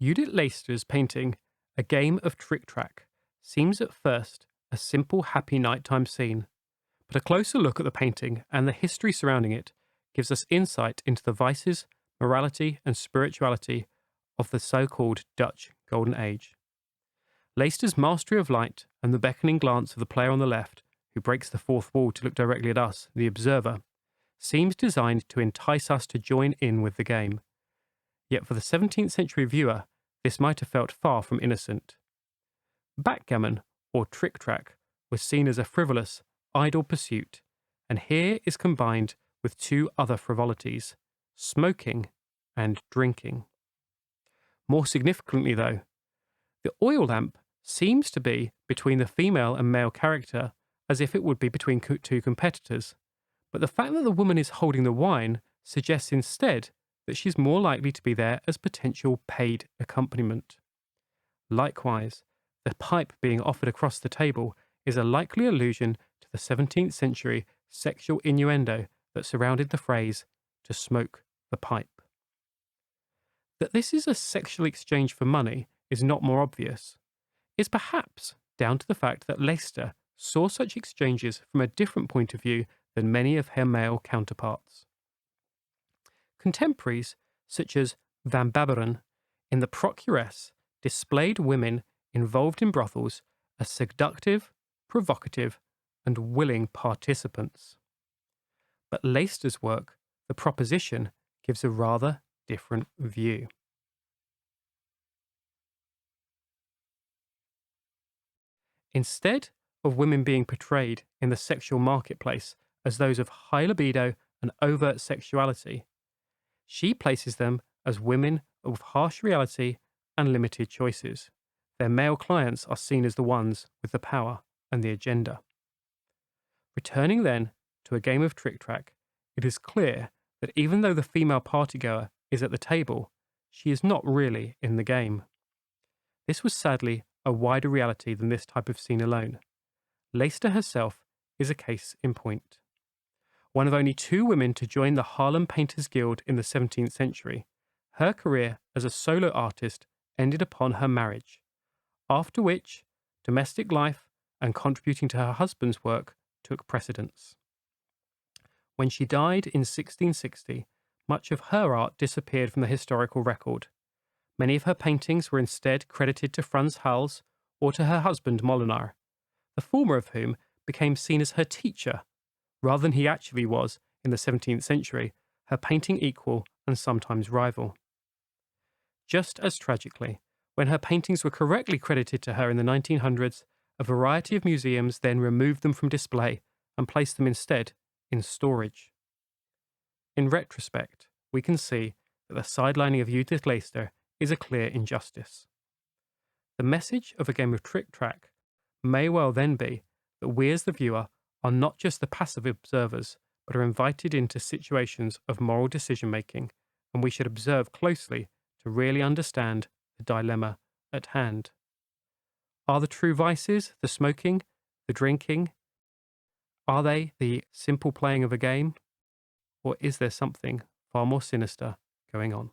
Judith Leyster's painting, A Game of Tric-Trac, seems at first a simple happy nighttime scene, but a closer look at the painting and the history surrounding it gives us insight into the vices, morality and spirituality of the so-called Dutch Golden Age. Leyster's mastery of light and the beckoning glance of the player on the left, who breaks the fourth wall to look directly at us, the observer, seems designed to entice us to join in with the game. Yet for the 17th century viewer, this might have felt far from innocent. Backgammon, or trick-track, was seen as a frivolous, idle pursuit, and here is combined with two other frivolities, smoking and drinking. More significantly, though, the oil lamp seems to be between the female and male character as if it would be between two competitors, but the fact that the woman is holding the wine suggests instead that she's more likely to be there as potential paid accompaniment. Likewise, the pipe being offered across the table is a likely allusion to the 17th century sexual innuendo that surrounded the phrase, to smoke the pipe. That this is a sexual exchange for money is not more obvious. It's perhaps down to the fact that Leyster saw such exchanges from a different point of view than many of her male counterparts. Contemporaries, such as Van Barbaren in The Procuress, displayed women involved in brothels as seductive, provocative, and willing participants. But Leyster's work, The Proposition, gives a rather different view. Instead of women being portrayed in the sexual marketplace as those of high libido and overt sexuality, she places them as women of harsh reality and limited choices. Their male clients are seen as the ones with the power and the agenda. Returning then to A Game of Tric-Trac, it is clear that even though the female partygoer is at the table, she is not really in the game. This was sadly a wider reality than this type of scene alone. Leyster herself is a case in point. One of only two women to join the Harlem Painters Guild in the 17th century, her career as a solo artist ended upon her marriage, after which domestic life and contributing to her husband's work took precedence. When she died in 1660, much of her art disappeared from the historical record. Many of her paintings were instead credited to Frans Hals or to her husband Molenaar, the former of whom became seen as her teacher, rather than he actually was, in the 17th century, her painting equal and sometimes rival. Just as tragically, when her paintings were correctly credited to her in the 1900s, a variety of museums then removed them from display and placed them instead in storage. In retrospect, we can see that the sidelining of Judith Leyster is a clear injustice. The message of A Game of Tric-Trac may well then be that we as the viewer are not just the passive observers, but are invited into situations of moral decision-making, and we should observe closely to really understand the dilemma at hand. Are the true vices the smoking, the drinking? Are they the simple playing of a game? Or is there something far more sinister going on?